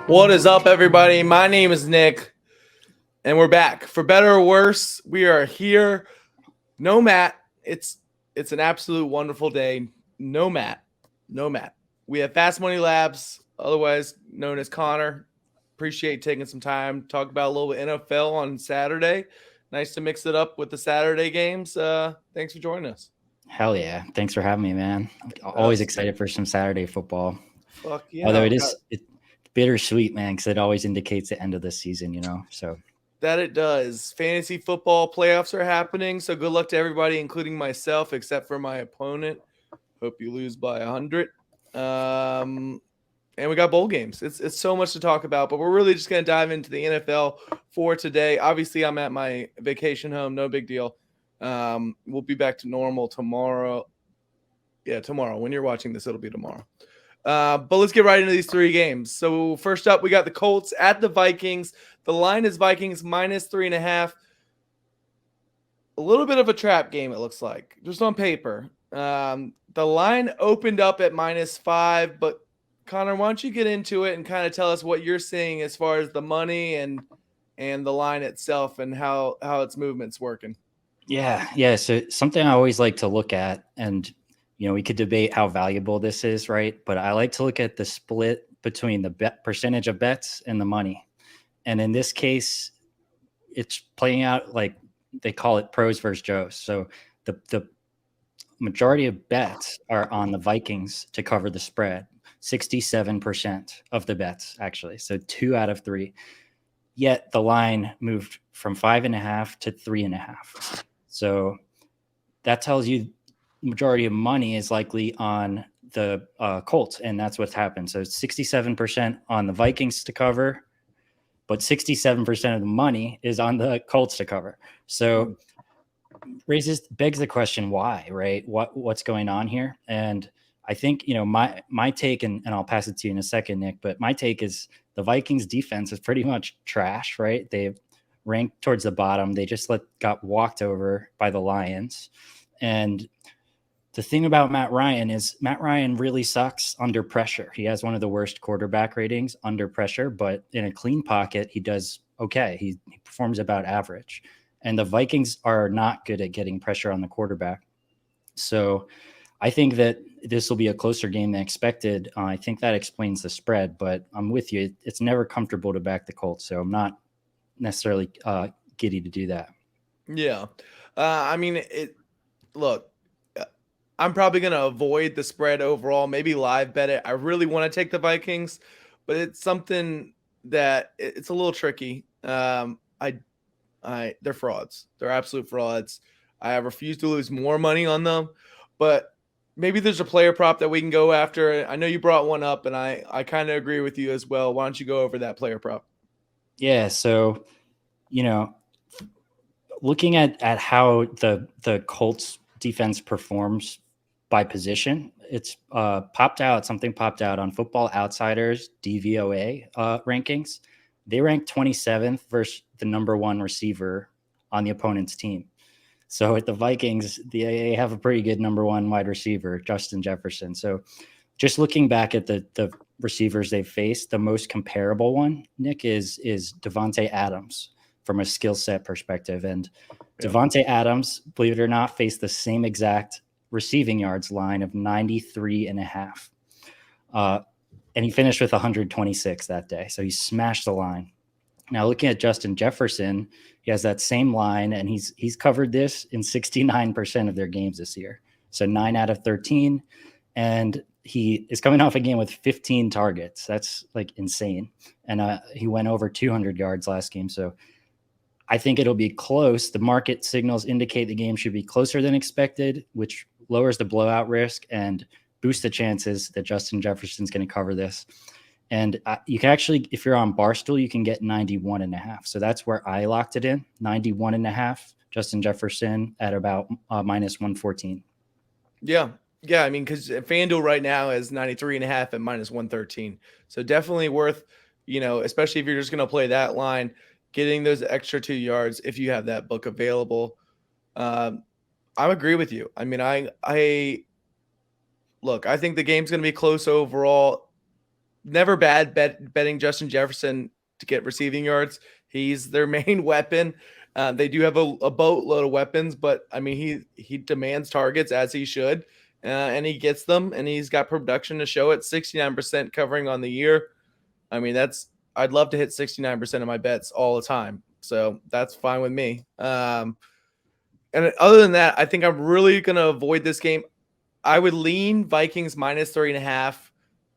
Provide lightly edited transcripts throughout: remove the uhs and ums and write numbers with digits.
What is up, everybody? My name is Nick, and we're back. For better or worse, we are here. No Matt. It's an absolute wonderful day. No Matt. No Matt. We have Fast Money Labs, otherwise known as Connor. Appreciate taking some time to talk about a little NFL on Saturday. Nice to mix it up with the Saturday games. Thanks for joining us. Hell yeah. Thanks for having me, man. Always Us. excited for some Saturday football. Fuck Although yeah. it's bittersweet, man, because it always indicates the end of the season. So That it does. Fantasy football playoffs are happening, so good luck to everybody, including myself, except for my opponent. Hope you lose by 100. And we got bowl games. It's so much to talk about, but we're really just going to dive into the NFL for today. Obviously, I'm at my vacation home. No big deal. We'll be back to normal tomorrow. Yeah, tomorrow. When you're watching this, it'll be tomorrow. But let's get right into these three games. So first up, we got the Colts at the Vikings. The line is Vikings minus 3.5. A little bit of a trap game, it looks like, just on paper. The line opened up at -5, but Connor, why don't you get into it and kind of tell us what you're seeing as far as the money and the line itself and how its movement's working. yeah. So something I always like to look at, and we could debate how valuable this is, right? But I like to look at the split between the percentage of bets and the money. And in this case, it's playing out like they call it pros versus Joes. So the majority of bets are on the Vikings to cover the spread. 67% of the bets, actually. So 2 out of 3. Yet the line moved from 5.5 to 3.5. So that tells you the majority of money is likely on the Colts, and that's what's happened. So 67% on the Vikings to cover, but 67% of the money is on the Colts to cover. So begs the question, why, right? What's going on here? And I think, my take, and I'll pass it to you in a second, Nick, but my take is the Vikings defense is pretty much trash, right? They've ranked towards the bottom. They just got walked over by the Lions. And the thing about Matt Ryan is Matt Ryan really sucks under pressure. He has one of the worst quarterback ratings under pressure, but in a clean pocket, he does okay. He performs about average. And the Vikings are not good at getting pressure on the quarterback. So I think that this will be a closer game than expected. I think that explains the spread, but I'm with you. It's never comfortable to back the Colts, so I'm not necessarily giddy to do that. Yeah. Look, I'm probably going to avoid the spread overall, maybe live bet it. I really want to take the Vikings, but it's something that it's a little tricky. They're frauds. They're absolute frauds. I refuse to lose more money on them, but maybe there's a player prop that we can go after. I know you brought one up, and I kind of agree with you as well. Why don't you go over that player prop? Yeah, so looking at how the Colts defense performs by position, it's something popped out on Football Outsiders DVOA rankings. They ranked 27th versus the number 1 receiver on the opponent's team. So at the Vikings, they have a pretty good number 1 wide receiver, Justin Jefferson. So just looking back at the receivers they've faced, the most comparable one, Nick, is Devontae Adams from a skill set perspective. And Devontae Adams, believe it or not, faced the same exact receiving yards line of 93.5. And he finished with 126 that day. So he smashed the line. Now, looking at Justin Jefferson, he has that same line, and he's covered this in 69% of their games this year. So 9 out of 13. And he is coming off a game with 15 targets. That's like insane. And he went over 200 yards last game. So I think it'll be close. The market signals indicate the game should be closer than expected, which lowers the blowout risk and boosts the chances that Justin Jefferson's going to cover this. And you can actually, if you're on Barstool, you can get 91.5. So that's where I locked it in, 91.5. Justin Jefferson at about -114. Yeah. Yeah, I mean, because FanDuel right now is 93.5 at -113. So definitely worth, especially if you're just going to play that line, getting those extra 2 yards if you have that book available. I agree with you. I mean, look, I think the game's going to be close overall. never bad betting Justin Jefferson to get receiving yards. He's their main weapon. They do have a boatload of weapons, but I mean, he demands targets as he should, and he gets them, and he's got production to show it. 69% covering on the year. I mean, I'd love to hit 69% of my bets all the time, so that's fine with me. And other than that, I think I'm really gonna avoid this game. I would lean Vikings minus 3.5.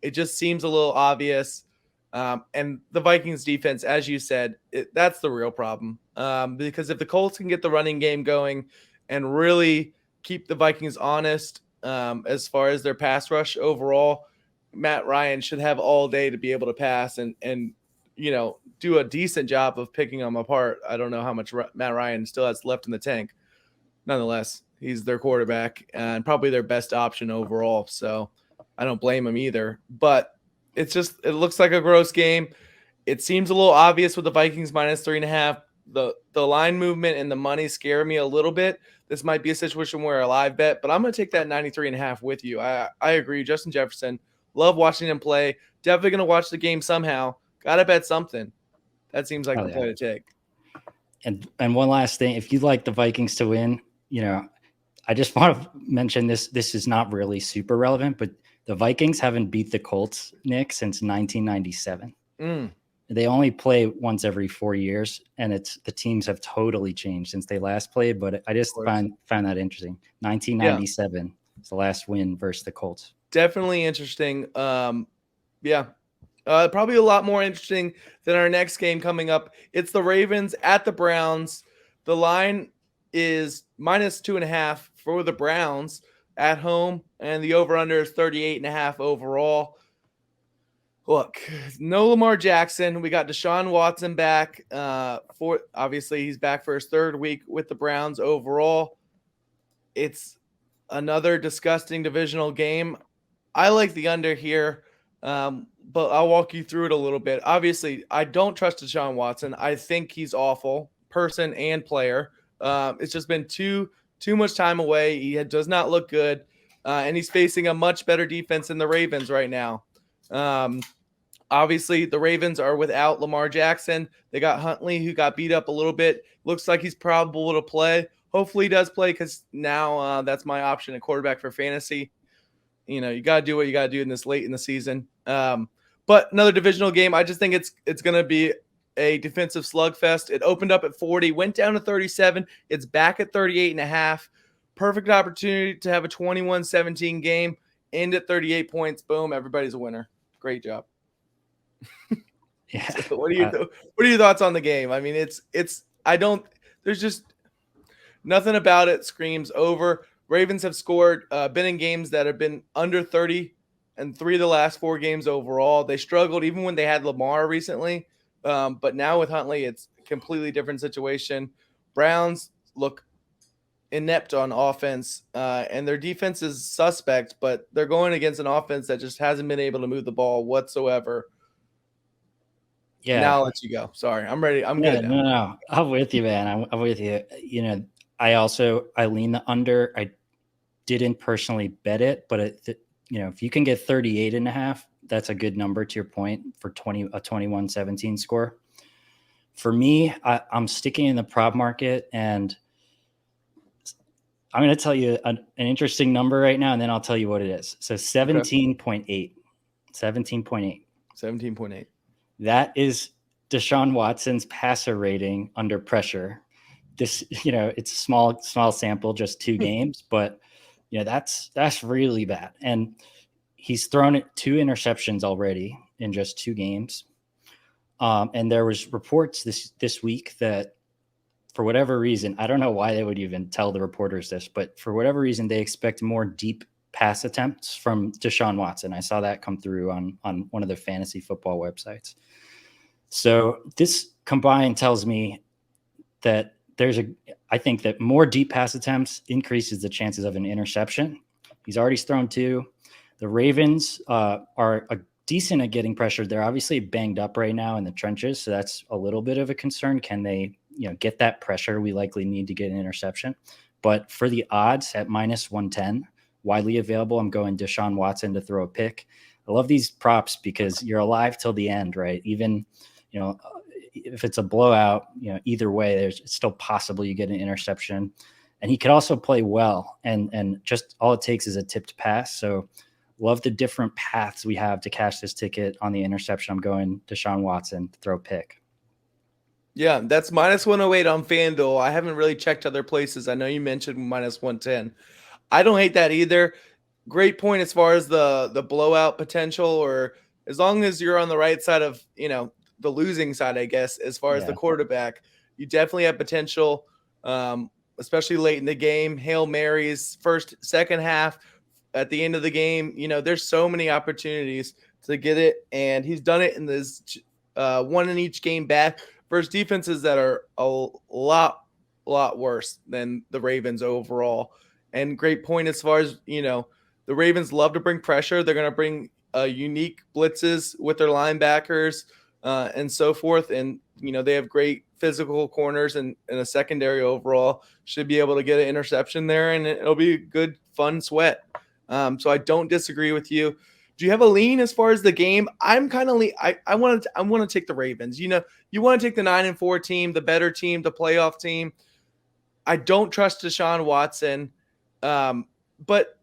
It just seems a little obvious. And the Vikings defense, as you said, that's the real problem. Because if the Colts can get the running game going and really keep the Vikings honest as far as their pass rush overall, Matt Ryan should have all day to be able to pass and do a decent job of picking them apart. I don't know how much Matt Ryan still has left in the tank. Nonetheless, he's their quarterback and probably their best option overall. So I don't blame him either. But it looks like a gross game. It seems a little obvious with the Vikings minus 3.5. The line movement and the money scare me a little bit. This might be a situation where a live bet, but I'm going to take that 93.5 with you. I agree. Justin Jefferson, love watching him play. Definitely going to watch the game somehow. Got to bet something. That seems like the play to take. And one last thing, if you'd like the Vikings to win, I just want to mention this. This is not really super relevant, but the Vikings haven't beat the Colts, Nick, since 1997. They only play once every 4 years, and the teams have totally changed since they last played. But I just found that interesting. 1997 is the last win versus the Colts. Definitely interesting. Probably a lot more interesting than our next game coming up. It's the Ravens at the Browns. The line is minus 2.5 for the Browns at home, and the over-under is 38.5 overall. Look, no Lamar Jackson. We got Deshaun Watson back. Obviously, he's back for his third week with the Browns overall. It's another disgusting divisional game. I like the under here, but I'll walk you through it a little bit. Obviously, I don't trust Deshaun Watson. I think he's awful, person and player. It's just been too much time away. He does not look good, and he's facing a much better defense than the Ravens right now. Obviously, the Ravens are without Lamar Jackson. They got Huntley, who got beat up a little bit. Looks like he's probable to play. Hopefully he does play because now that's my option at quarterback for fantasy. You got to do what you got to do in this late in the season. But another divisional game, I just think it's going to be a defensive slugfest. It opened up at 40, went down to 37. It's back at 38.5. Perfect opportunity to have a 21-17 game, end at 38 points. Boom, everybody's a winner. Great job. Yeah. So what are your thoughts on the game? I mean, there's just nothing about it screams over. Ravens have scored, been in games that have been under 30 and 3 of the last 4 games overall. They struggled even when they had Lamar recently. But now with Huntley, it's a completely different situation. Browns look inept on offense, and their defense is suspect, but they're going against an offense that just hasn't been able to move the ball whatsoever. Yeah. Now I'll let you go. Sorry. I'm ready. I'm good now. No. I'm with you, man. I'm with you. I lean the under. I didn't personally bet it, but if you can get 38.5, that's a good number to your point for a 21-17 score. For me, I'm sticking in the prop market, and I'm going to tell you an interesting number right now, and then I'll tell you what it is. So 17.8. 17.8. 17.8. That is Deshaun Watson's passer rating under pressure. This, it's a small sample, just 2 games, but that's really bad. And he's thrown 2 interceptions already in just 2 games. And there was reports this week that for whatever reason, I don't know why they would even tell the reporters this, but for whatever reason, they expect more deep pass attempts from Deshaun Watson. I saw that come through on one of the fantasy football websites. So this combined tells me that I think that more deep pass attempts increases the chances of an interception. He's already thrown 2. The Ravens are decent at getting pressured. They're obviously banged up right now in the trenches, so that's a little bit of a concern. Can they, get that pressure? We likely need to get an interception. But for the odds at minus 110, widely available, I'm going Deshaun Watson to throw a pick. I love these props because you're alive till the end, right? Even, if it's a blowout, either way, it's still possible you get an interception. And he could also play well, and just all it takes is a tipped pass. So love the different paths we have to cash this ticket. On the interception, I'm going Deshaun Watson to throw a pick. Yeah, that's minus 108 on FanDuel. I haven't really checked other places. I know you mentioned minus 110. I don't hate that either. Great point as far as the blowout potential, or as long as you're on the right side of, the losing side, I guess, as far as the Yeah. quarterback, you definitely have potential, especially late in the game. Hail Marys, first, second half, at the end of the game. There's so many opportunities to get it, and he's done it in this one in each game back versus defenses that are a lot worse than the Ravens overall. And great point as far as, the Ravens love to bring pressure. They're going to bring unique blitzes with their linebackers and so forth. And, they have great physical corners and a secondary overall. Should be able to get an interception there, and it'll be a good, fun sweat. So I don't disagree with you. Do you have a lean as far as the game? I'm kind of I want to take the Ravens. You want to take the 9-4 team, the better team, the playoff team. I don't trust Deshaun Watson, but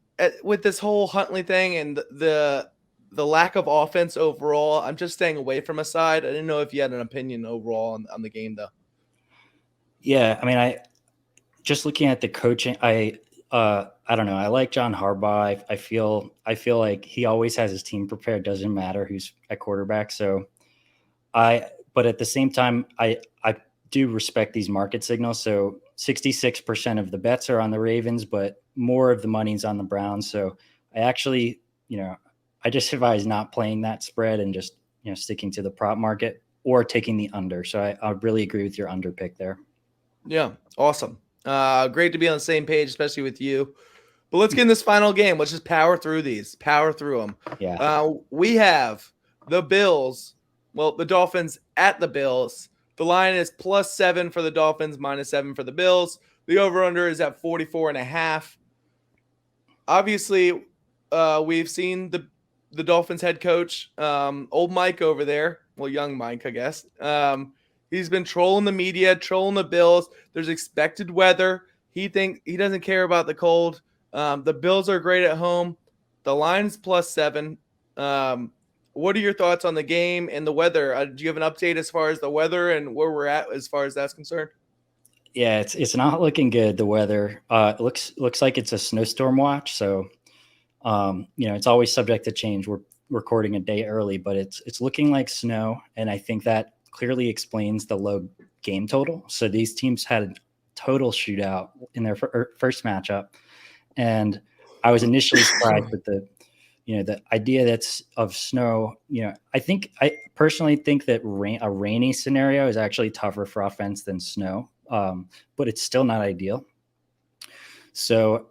with this whole Huntley thing and the lack of offense overall, I'm just staying away from a side. I didn't know if you had an opinion overall on the game, though. Yeah, I mean, I just looking at the coaching, I don't know. I like John Harbaugh. I feel like he always has his team prepared. Doesn't matter who's at quarterback. So but at the same time, I do respect these market signals. So 66% of the bets are on the Ravens, but more of the money's on the Browns. So I actually, I just advise not playing that spread and just, sticking to the prop market or taking the under. So I really agree with your under pick there. Yeah, awesome. Great to be on the same page, especially with you. But let's get in this final game. Let's just power through these. Power through them. Yeah. We have the Bills. Well, the Dolphins at the Bills. The line is +7 for the Dolphins, -7 for the Bills. The over-under is at 44.5. Obviously, we've seen the Dolphins head coach, old Mike over there. Well, young Mike, I guess. He's been trolling the media, trolling the Bills. There's expected weather. He doesn't care about the cold. The Bills are great at home. The line's +7. What are your thoughts on the game and the weather? Do you have an update as far as the weather and where we're at as far as that's concerned? Yeah, it's not looking good. The weather it looks like it's a snowstorm watch. So it's always subject to change. We're recording a day early, but it's looking like snow, and I think that clearly explains the low game total. So these teams had a total shootout in their first matchup, and I was initially surprised with the idea that's of snow. I personally think that a rainy scenario is actually tougher for offense than snow, but it's still not ideal. So,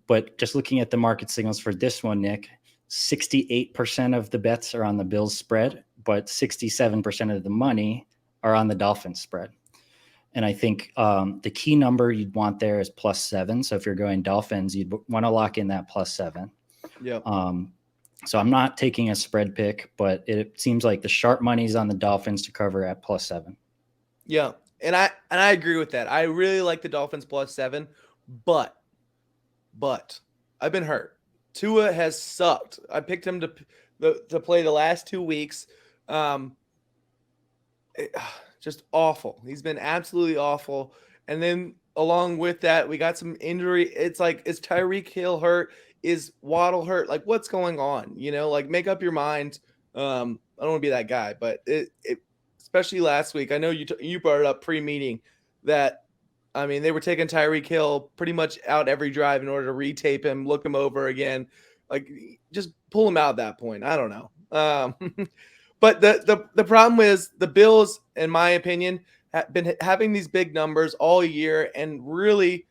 but just looking at the market signals for this one, Nick, 68% of the bets are on the Bills spread, but 67% of the money are on the Dolphins spread. And I think the key number you'd want there is +7. So if you're going Dolphins, you'd want to lock in that +7. Yeah. So I'm not taking a spread pick, but it seems like the sharp money's on the Dolphins to cover at +7. Yeah. And I agree with that. I really like the Dolphins +7, but I've been hurt. Tua has sucked. I picked him to play the last 2 weeks. Just awful. He's been absolutely awful. And then along with that, we got some injury. It's like, is Tyreek Hill hurt? Is Waddle hurt? Like, what's going on? Make up your mind. I don't want to be that guy, but it especially last week. I know you brought it up pre-meeting that, I mean, they were taking Tyreek Hill pretty much out every drive in order to retape him, look him over again. Like, just pull him out at that point. I don't know. But the problem is the Bills, in my opinion, have been having these big numbers all year and really,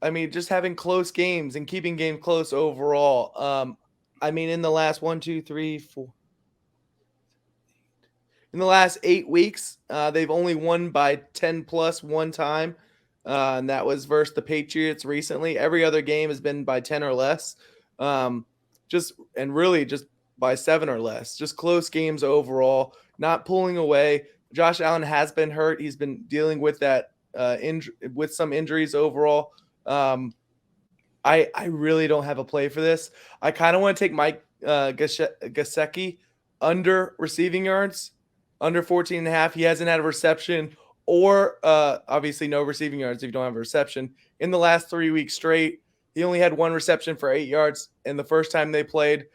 I mean, just having close games and keeping game close overall. I mean, in the last 1, 2, 3, 4. In the last 8 weeks, they've only won by 10 plus one time, and that was versus the Patriots recently. Every other game has been by 10 or less. Just by 7 or less. Just close games overall, not pulling away. Josh Allen has been hurt. He's been dealing with that with some injuries overall. I really don't have a play for this. I kind of want to take Mike Gesicki under receiving yards, under 14 and a half. He hasn't had a reception or obviously no receiving yards if you don't have a reception in the last 3 weeks straight. He only had one reception for 8 yards in the first time they played,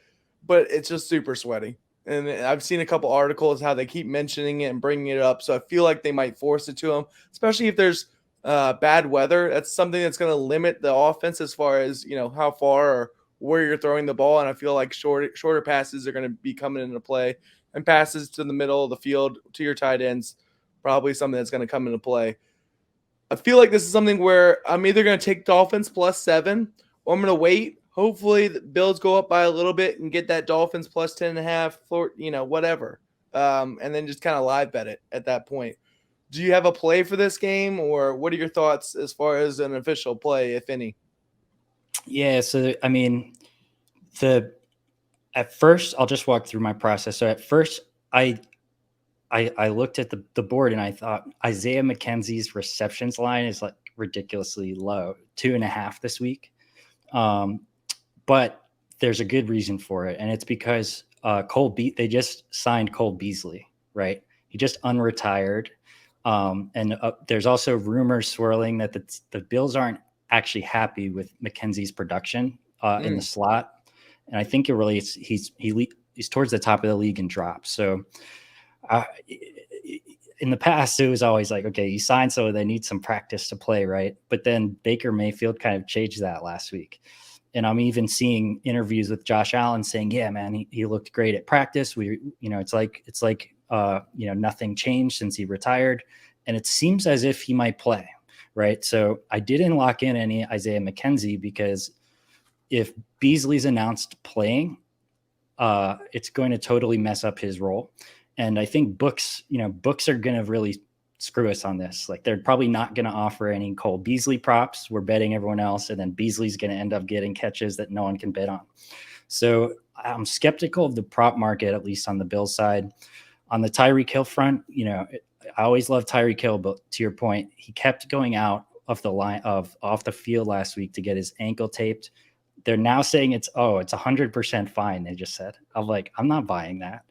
but it's just super sweaty. And I've seen a couple articles how they keep mentioning it and bringing it up. So I feel like they might force it to him, especially if there's bad weather. That's something that's going to limit the offense as far as, how far or where you're throwing the ball. And I feel like shorter passes are going to be coming into play, and passes to the middle of the field to your tight ends, probably something that's going to come into play. I feel like this is something where I'm either going to take Dolphins +7 or I'm going to wait. Hopefully the Bills go up by a little bit and get that Dolphins +10.5, whatever. And then just kind of live bet it at that point. Do you have a play for this game, or what are your thoughts as far as an official play, if any? Yeah. So, I mean, at first, I'll just walk through my process. So at first, I looked at the board and I thought Isaiah McKenzie's receptions line is like ridiculously low, 2.5 this week. But there's a good reason for it. And it's because they just signed Cole Beasley, right? He just unretired. And there's also rumors swirling that the Bills aren't actually happy with McKenzie's production in the slot. And I think it really he's towards the top of the league in drops. So in the past, it was always like, okay, you signed so they need some practice to play, right? But then Baker Mayfield kind of changed that last week. And I'm even seeing interviews with Josh Allen saying, yeah, man, he looked great at practice. It's like nothing changed since he retired. And it seems as if he might play, right? So I didn't lock in any Isaiah McKenzie because if Beasley's announced playing, it's going to totally mess up his role. And I think books are going to really screw us on this. Like, they're probably not going to offer any Cole Beasley props. We're betting everyone else. And then Beasley's going to end up getting catches that no one can bet on. So I'm skeptical of the prop market, at least on the Bills side. On the Tyreek Hill front, I always love Tyreek Hill, but to your point, he kept going out of the line off the field last week to get his ankle taped. They're now saying it's 100% fine. They just said, I'm not buying that.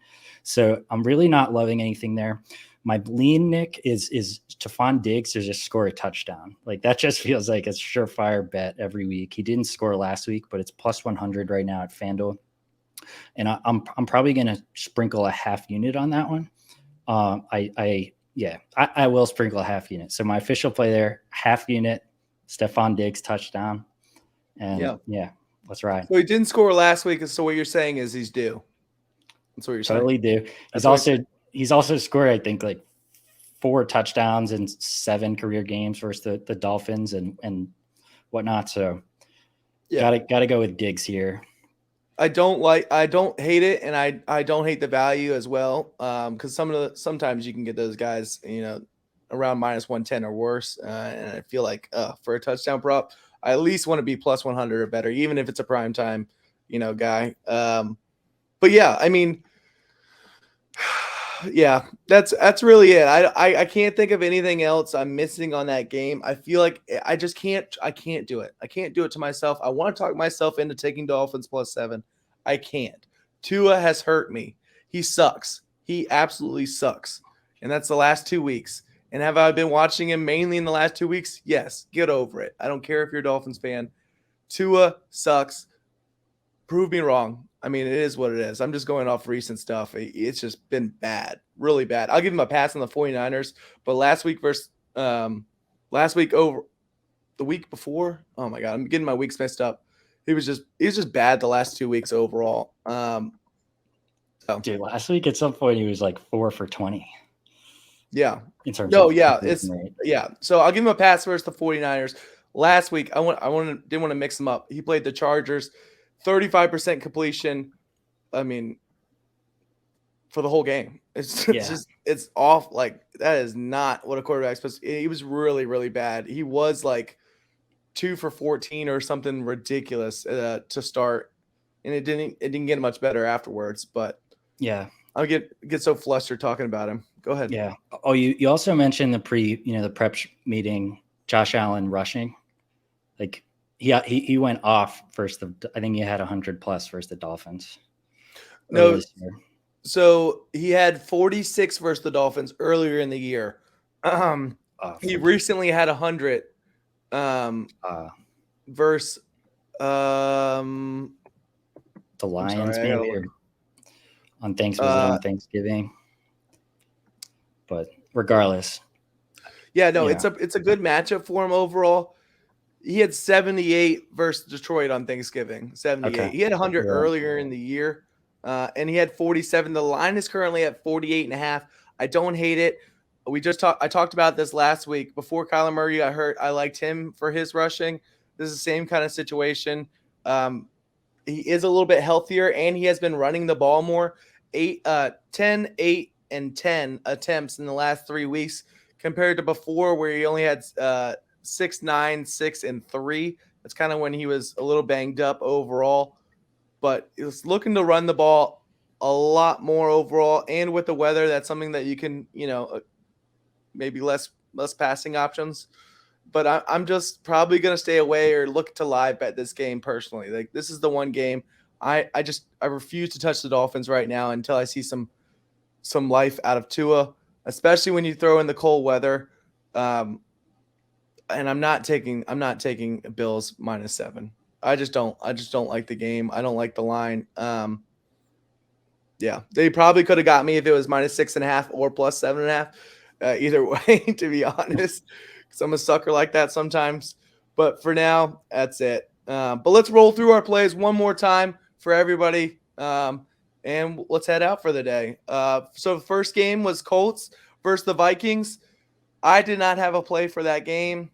So I'm really not loving anything there. My lean, Nick, is Stephon Diggs to just score a touchdown. Like, that just feels like a surefire bet every week. He didn't score last week, but it's +100 right now at FanDuel. And I'm probably going to sprinkle a half unit on that one. I will sprinkle a half unit. So my official play there, half unit, Stephon Diggs touchdown. And let's ride. So he didn't score last week. So what you're saying is he's due. That's what you're totally saying. Do. He's also scored, I think, like 4 touchdowns in 7 career games versus the Dolphins and whatnot. So gotta go with Diggs here. I don't hate it, and I don't hate the value as well. Because sometimes you can get those guys, around -110 or worse. And I feel like for a touchdown prop, I at least want to be +100 or better, even if it's a prime time, guy. But yeah, I mean, yeah, that's really it. I can't think of anything else I'm missing on that game. I feel like I can't do it. I can't do it to myself. I want to talk myself into taking Dolphins +7. I can't. Tua has hurt me. He sucks. He absolutely sucks. And that's the last 2 weeks. And have I been watching him mainly in the last 2 weeks? Yes. Get over it. I don't care if you're a Dolphins fan. Tua sucks. Prove me wrong. I mean, it is what it is. I'm just going off recent stuff. It's just been bad, really bad. I'll give him a pass on the 49ers, but last week over the week before, oh my God, I'm getting my weeks messed up. He was just bad the last 2 weeks overall. Dude, last week at some point he was like 4 for 20. Yeah. In terms no, of yeah, rate. yeah. So I'll give him a pass versus the 49ers. Last week, didn't want to mix them up. He played the Chargers, 35% completion. I mean, for the whole game, it's off. Like, that is not what a quarterback's supposed to. He was really, really bad. He was like 2 for 14 or something ridiculous to start. and it didn't get much better afterwards. But Yeah. I'll get so flustered talking about him. Go ahead. Yeah. Oh, you also mentioned the prep meeting, Josh Allen rushing. Like he went off first. I think he had 100 plus versus the Dolphins. No, so he had 46 versus the Dolphins earlier in the year. He recently had 100 versus the Lions, maybe on Thanksgiving. But regardless, it's a good matchup for him overall. He had 78 versus Detroit on Thanksgiving. 78. Okay. He had 100 earlier in the year, and he had 47. The line is currently at 48.5. I don't hate it. I talked about this last week before Kyler Murray got hurt. I liked him for his rushing. This is the same kind of situation. He is a little bit healthier, and he has been running the ball more. 10, 8, and 10 attempts in the last 3 weeks compared to before where he only had 6, 9, 6, and 3. That's kind of when he was a little banged up overall. But he was looking to run the ball a lot more overall. And with the weather, that's something that you can, maybe less passing options. But I'm just probably going to stay away or look to live bet this game personally. Like, this is the one game I refuse to touch the Dolphins right now until I see some life out of Tua, especially when you throw in the cold weather. And I'm not taking Bills -7. I just don't like the game. I don't like the line. Yeah, they probably could have got me if it was -6.5 or +7.5. Either way, to be honest, because I'm a sucker like that sometimes. But for now, that's it. But let's roll through our plays one more time for everybody, and let's head out for the day. So the first game was Colts versus the Vikings. I did not have a play for that game,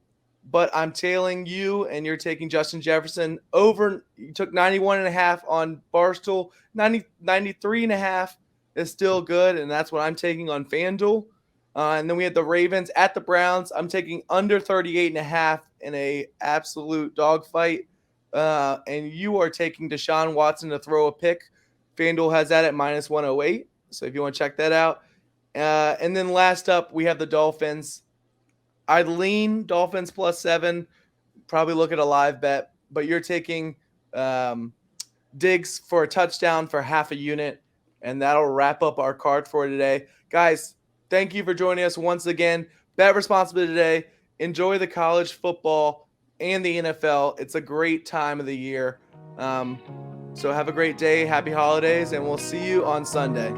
but I'm tailing you, and you're taking Justin Jefferson over. You took 91.5 on Barstool. 93.5 is still good, and that's what I'm taking on FanDuel. And then we had the Ravens at the Browns. I'm taking under 38.5 in a absolute dogfight. And you are taking Deshaun Watson to throw a pick. FanDuel has that at -108. So if you want to check that out. And then last up, we have the Dolphins. I'd lean Dolphins +7. Probably look at a live bet. But you're taking Diggs for a touchdown for half a unit. And that'll wrap up our card for today. Guys, thank you for joining us once again. Bet responsibly today. Enjoy the college football and the NFL. It's a great time of the year. So have a great day. Happy holidays. And we'll see you on Sunday.